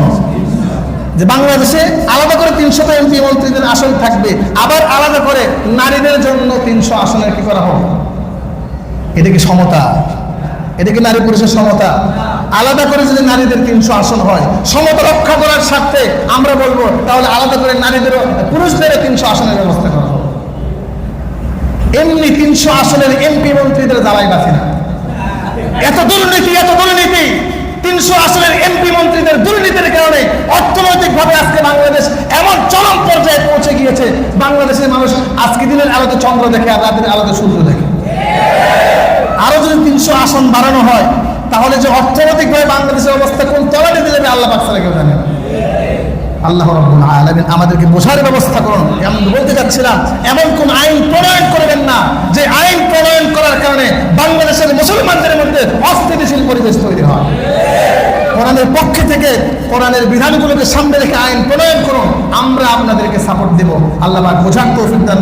যে বাংলাদেশে আলাদা করে 300টা এমপি মন্ত্রীদের আসন থাকবে, আবার আলাদা করে নারীদের জন্য 300 আসনের কি করা হবে? এটা কি সমতা? এটা কি নারী পুরুষের সমতা? আলাদা করে যদি নারীদের 300 আসন হয়, সমতা রক্ষা করার স্বার্থে আমরা বলবো তাহলে আলাদা করে নারীদেরও, পুরুষদেরও 300 আসনের ব্যবস্থা করা হবে। এমনি 300 আসনের এমপি মন্ত্রীদের জ্বালাই বাঁচি না। এত দুর্নীতি, এত দুর্নীতি, 300 আসনের এমপি মন্ত্রীদের দুর্নীতির কারণে অর্থনৈতিকভাবে আজকে বাংলাদেশ এমন চরম পর্যায়ে পৌঁছে গিয়েছে, বাংলাদেশের মানুষ আজকে দিনের আলোতে চন্দ্র দেখে আর রাতের আলোতে সূর্য দেখে। আরো যদি 300 আসন বাড়ানো হয়, তাহলে যে অর্থনৈতিকভাবে বাংলাদেশের অবস্থা কোন তলাতে দিলে আল্লাহ পাক ছাড়া কেউ জানে না। আল্লাহ রাব্বুল আলামিন আমাদেরকে বোঝার ব্যবস্থা করুন। আমি বলতে চাচ্ছিলাম, এমন কোন আইন প্রণয়ন করবেন না যে আইন প্রণয়ন করার কারণে বাংলাদেশের মুসলমানদের মধ্যে অস্থিতিশীল পরিবেশ তৈরি হয়। কোরআনের পক্ষে থেকে কোরআনের বিধানগুলোকে সামনে রেখে আইন প্রণয়ন করুন, আমরা আপনাদেরকে সাপোর্ট দেব। আল্লাহ পাক বোঝার তৌফিক দান।